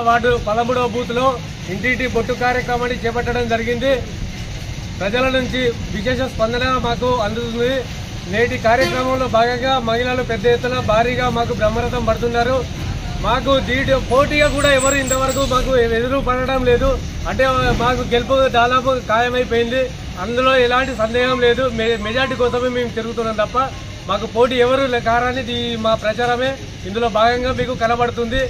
Ward 13వ booth లో ఇంటింటి బొట్టు కార్యక్రమాన్ని చేపట్టడం జరిగింది. ప్రజల నుంచి విశేష స్పందన మాకు అందుతుంది. నేటి కార్యక్రమంలో భాగంగా మహిళలు పెద్ద ఎత్తున భారీగా మాకు బ్రహ్మరథం పడుతున్నారు. మాకు పోటీగా కూడా ఎవరు ఇంతవరకు మాకు ఎదురు పడడం లేదు. అంటే మాకు గెలుపు దాదాపు ఖాయమైపోయింది. అందులో ఎలాంటి సందేహం లేదు. మెజార్టీ కోసమే మేము తిరుగుతున్నాం తప్ప మాకు పోటీ ఎవరు కారని మా ప్రచారమే ఇందులో భాగంగా మీకు కనబడుతుంది.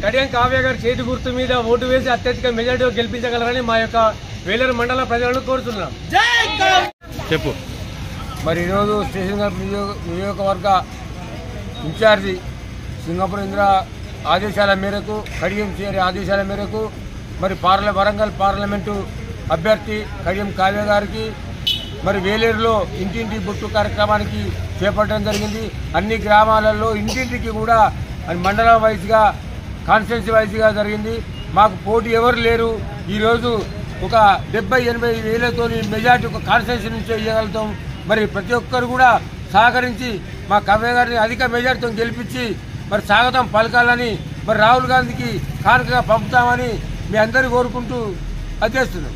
కడియం కావ్య గారి చేతి గుర్తు మీద ఓటు వేసి అత్యధిక మెజార్టీగా గెలిపించగలరని మా యొక్క వేలేరు మండల ప్రజలను కోరుతున్నాం. చెప్పు. మరి ఈరోజు స్టేషన్ నియోజకవర్గ ఇన్ఛార్జి సింగపూర్ ఇంద్ర ఆదేశాల మేరకు, కడియం చేరి ఆదేశాల మేరకు మరి వరంగల్ పార్లమెంటు అభ్యర్థి కడియం కావ్య గారికి మరి వేలేరులో ఇంటింటి బొట్టు కార్యక్రమానికి చేపట్టడం జరిగింది. అన్ని గ్రామాలలో ఇంటింటికి కూడా మండల వైజ్గా, కాన్స్టిట్యున్సీ వైజ్గా జరిగింది. మాకు పోటీ ఎవరు లేరు. ఈరోజు ఒక 70-80 వేలతో మెజార్టీ ఒక కాన్స్టిట్యున్సీ నుంచి ఇవ్వగలుగుతాం. మరి ప్రతి ఒక్కరు కూడా సహకరించి మా కావ్య గారిని అధిక మెజార్టీతో గెలిపించి మరి స్వాగతం పలకాలని, మరి రాహుల్ గాంధీకి కానుకగా పంపుతామని మీ అందరూ కోరుకుంటూ అధ్యక్షులు.